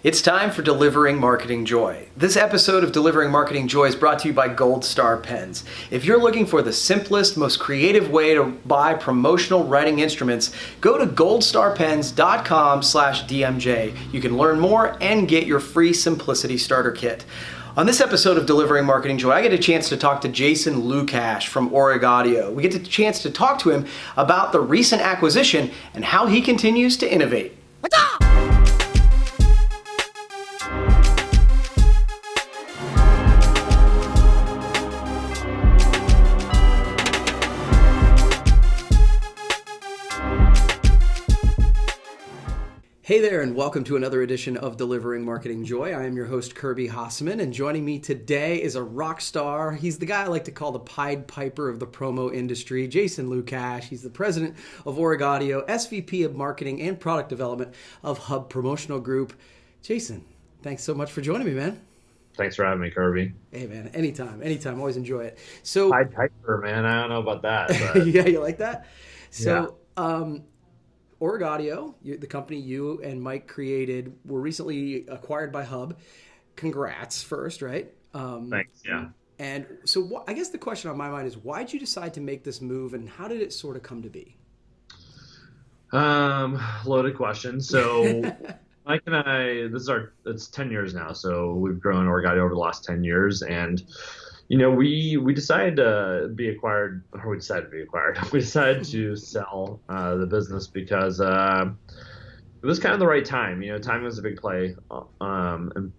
It's time for Delivering Marketing Joy. This episode of Delivering Marketing Joy is brought to you by Gold Star Pens. If you're looking for the simplest, most creative way to buy promotional writing instruments, go to goldstarpens.com/DMJ. You can learn more and get your free Simplicity Starter Kit. On this episode of Delivering Marketing Joy, I get a chance to talk to Jason Lucash from OrigAudio. We get a chance to talk to him about the recent acquisition and how he continues to innovate. What's up? Hey there, and welcome to another edition of Delivering Marketing Joy. I am your host, Kirby Hasseman, and joining me today is a rock star. He's the guy I like to call the Pied Piper of the promo industry, Jason Lucash. He's the president of OrigAudio, SVP of Marketing and Product Development of Hub Promotional Group. Jason, thanks so much for joining me, man. Thanks for having me, Kirby. Hey, man, anytime. Always enjoy it. So, Pied Piper, man, I don't know about that. But... yeah, you like that? So, OrigAudio, the company you and Mike created, were recently acquired by Hub. Congrats first, right? Thanks, yeah. And so I guess the question on my mind is, why did you decide to make this move, and how did it sort of come to be? Loaded question. So Mike and I, it's 10 years now. So we've grown OrigAudio over the last 10 years, and we decided to be acquired, or we decided to be acquired. We decided to sell the business because it was kind of the right time. Time was a big play. And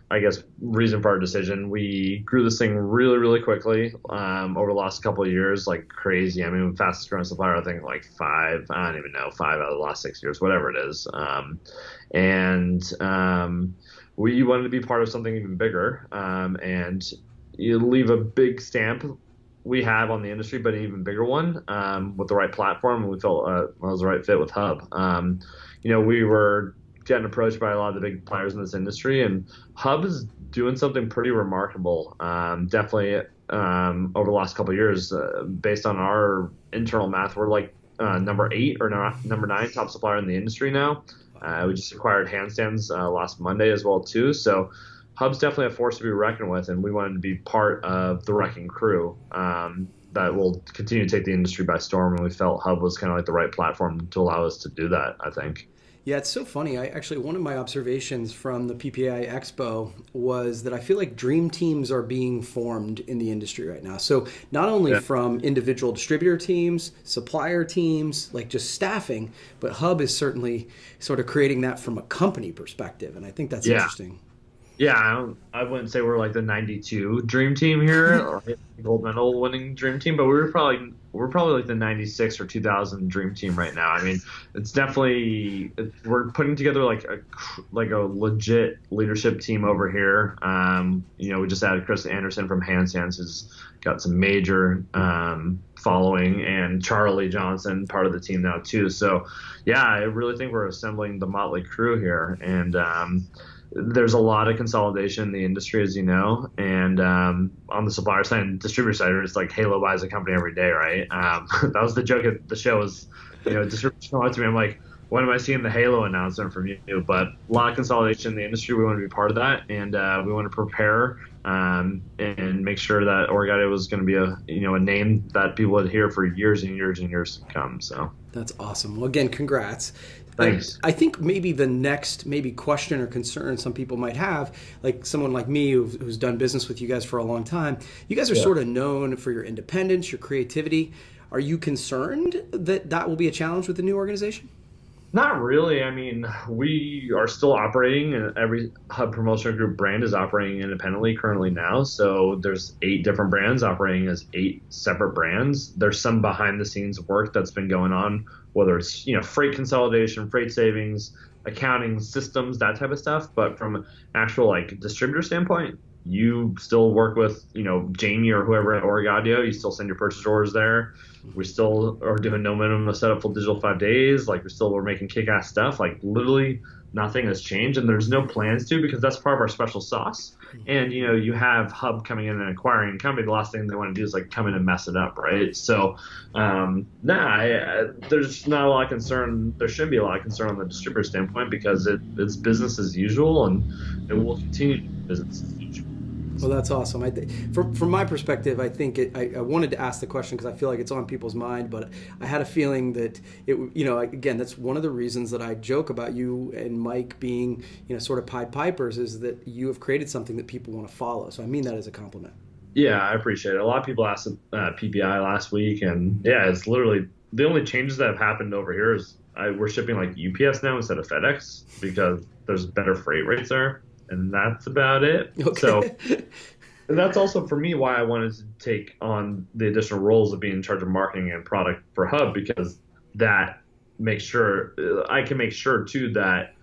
I guess reason for our decision, we grew this thing really, really quickly over the last couple of years, like crazy. I mean, fastest growing supplier, I think like five out of the last 6 years, whatever it is. We wanted to be part of something even bigger. And you leave a big stamp we have on the industry, but an even bigger one with the right platform. And we felt it was the right fit with Hub. We were getting approached by a lot of the big players in this industry, and Hub is doing something pretty remarkable. Definitely over the last couple of years, based on our internal math, we're like number 8 or number 9 top supplier in the industry now. We just acquired Handstands last Monday as well too. So Hub's definitely a force to be reckoned with, and we wanted to be part of the wrecking crew that will continue to take the industry by storm. And we felt Hub was kind of like the right platform to allow us to do that, I think. Yeah, it's so funny. One of my observations from the PPI Expo was that I feel like dream teams are being formed in the industry right now. So not only from individual distributor teams, supplier teams, like just staffing, but Hub is certainly sort of creating that from a company perspective. And I think that's interesting. Yeah, I wouldn't say we're like the 92 dream team here or gold medal winning dream team, but we're probably like the 96 or 2000 dream team right now. I mean, it's definitely, we're putting together like a legit leadership team over here. We just added Chris Anderson from Handstands, who's got some major following, and Charlie Johnson, part of the team now too. So yeah, I really think we're assembling the motley crew here, and there's a lot of consolidation in the industry, as you know, and on the supplier side and distributor side, it's like Halo buys a company every day, right? That was the joke at the show. Was distributors come up to me, I'm like, when am I seeing the Halo announcement from you? But a lot of consolidation in the industry. We want to be part of that, and we want to prepare and make sure that OrigAudio was going to be a name that people would hear for years and years and years to come. So that's awesome. Well, again, congrats. Thanks. I think maybe the next question or concern some people might have, like someone like me who's done business with you guys for a long time, you guys are sort of known for your independence, your creativity. Are you concerned that will be a challenge with the new organization? Not really. I mean, we are still operating, and every Hub Promotional Group brand is operating independently currently now. So there's 8 different brands operating as 8 separate brands. There's some behind the scenes work that's been going on, whether it's freight consolidation, freight savings, accounting systems, that type of stuff. But from an actual distributor standpoint, you still work with Jamie or whoever at OrigAudio. You still send your purchase orders there. We still are doing no minimum to set up full digital 5 days. We're making kick-ass stuff. Literally nothing has changed, and there's no plans to, because that's part of our special sauce. And you have Hub coming in and acquiring a company. The last thing they want to do is like come in and mess it up, right? So, there's not a lot of concern. There shouldn't be a lot of concern on the distributor standpoint, because it's business as usual, and it will continue to be business as usual. Well, that's awesome. From my perspective, I think I wanted to ask the question because I feel like it's on people's mind, but I had a feeling that again, that's one of the reasons that I joke about you and Mike being, sort of Pied Pipers, is that you have created something that people want to follow. So I mean that as a compliment. Yeah, I appreciate it. A lot of people asked PPI last week, and yeah, it's literally the only changes that have happened over here is we're shipping like UPS now instead of FedEx because there's better freight rates there. And that's about it. Okay. So, and that's also for me why I wanted to take on the additional roles of being in charge of marketing and product for Hub, because that makes sure I can make sure too that,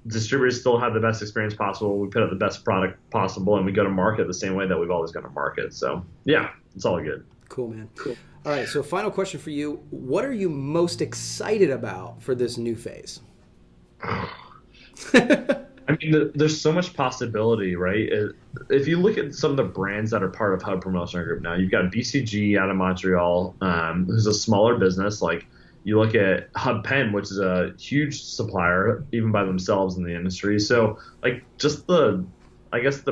distributors still have the best experience possible. We put out the best product possible, and we go to market the same way that we've always gone to market. So yeah, it's all good. Cool, man. Cool. All right. So final question for you. What are you most excited about for this new phase? I mean, there's so much possibility, right? If you look at some of the brands that are part of Hub Promotional Group now, you've got BCG out of Montreal, who's a smaller business. Like, you look at Hub Pen, which is a huge supplier, even by themselves in the industry. So, like, just the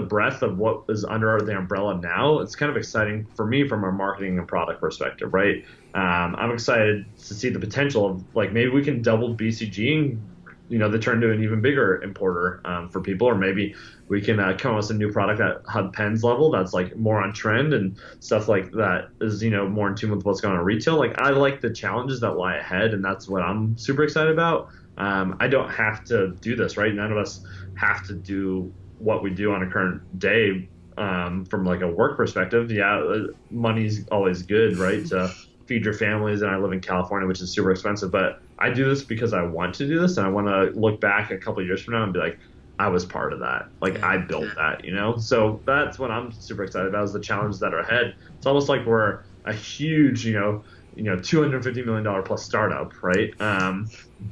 breadth of what is under the umbrella now, it's kind of exciting for me from a marketing and product perspective, right? I'm excited to see the potential of, like, maybe we can double BCG and they turn to an even bigger importer for people, or maybe we can come up with a new product at Hub Pen's level that's like more on trend and stuff like that is more in tune with what's going on in retail. Like, I like the challenges that lie ahead, and that's what I'm super excited about. I don't have to do this, right? None of us have to do what we do on a current day from like a work perspective. Yeah, money's always good, right? To feed your families, and I live in California, which is super expensive, but I do this because I want to do this, and I want to look back a couple of years from now and be like, I was part of that. Like, I built that, So that's what I'm super excited about, is the challenges that are ahead. It's almost like we're a huge, $250 million plus startup, right?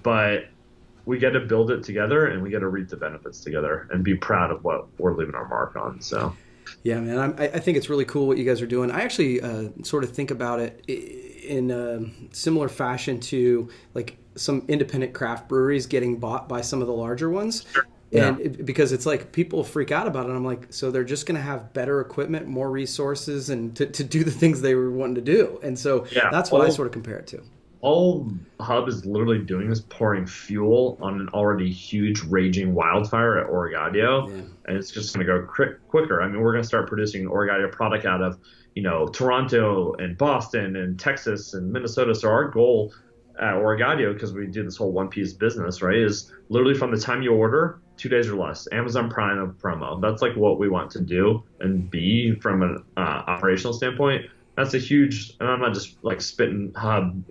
But we get to build it together, and we get to reap the benefits together and be proud of what we're leaving our mark on. So. Yeah, man, I think it's really cool what you guys are doing. I actually sort of think about it in a similar fashion to like some independent craft breweries getting bought by some of the larger ones. Yeah. And because it's like people freak out about it. I'm like, so they're just going to have better equipment, more resources, and to do the things they were wanting to do. And so that's what I sort of compare it to. All Hub is literally doing is pouring fuel on an already huge raging wildfire at OrigAudio, and it's just going to go quicker. I mean, we're going to start producing OrigAudio product out of, Toronto and Boston and Texas and Minnesota. So our goal at OrigAudio, because we do this whole one-piece business, right, is literally from the time you order, 2 days or less. Amazon Prime of promo. That's like what we want to do and be from an operational standpoint. That's a huge, and I'm not just like spitting Hub,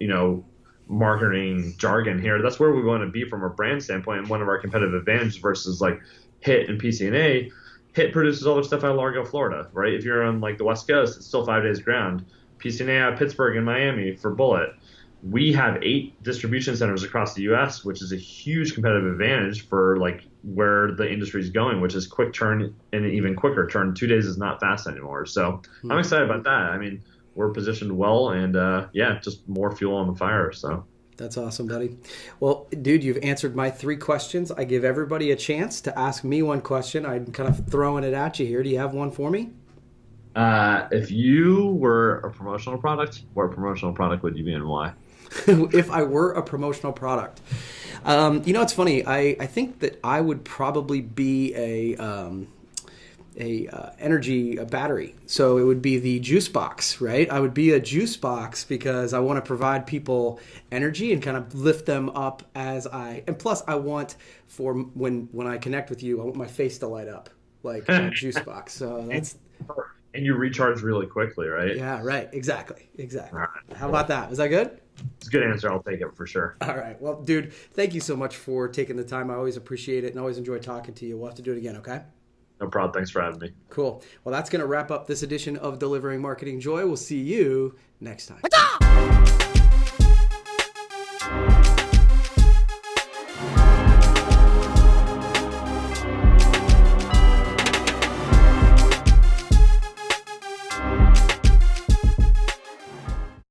marketing jargon here. That's where we want to be from a brand standpoint, and one of our competitive advantages versus like HIT and PCNA. HIT produces all their stuff out of Largo, Florida, right? If you're on like the West Coast, it's still 5 days ground. PCNA out of Pittsburgh and Miami for Bullet. We have 8 distribution centers across the U.S., which is a huge competitive advantage for like where the industry is going, which is quick turn and an even quicker turn. 2 days is not fast anymore. So I'm excited about that. I mean, we're positioned well, and just more fuel on the fire. So that's awesome, buddy. Well, dude, you've answered my 3 questions. I give everybody a chance to ask me one question. I'm kind of throwing it at you here. Do you have one for me? If you were a promotional product, what promotional product would you be and why? If I were a promotional product, it's funny. I think that I would probably be a battery. So it would be the juice box, right? I would be a juice box because I want to provide people energy and kind of lift them up and plus I want for when I connect with you, I want my face to light up like a juice box. So that's. And you recharge really quickly, right? Yeah, right. Exactly. Right. How about that? Is that good? It's a good answer. I'll take it for sure. All right. Well, dude, thank you so much for taking the time. I always appreciate it and always enjoy talking to you. We'll have to do it again, okay? No problem. Thanks for having me. Cool. Well, that's going to wrap up this edition of Delivering Marketing Joy. We'll see you next time.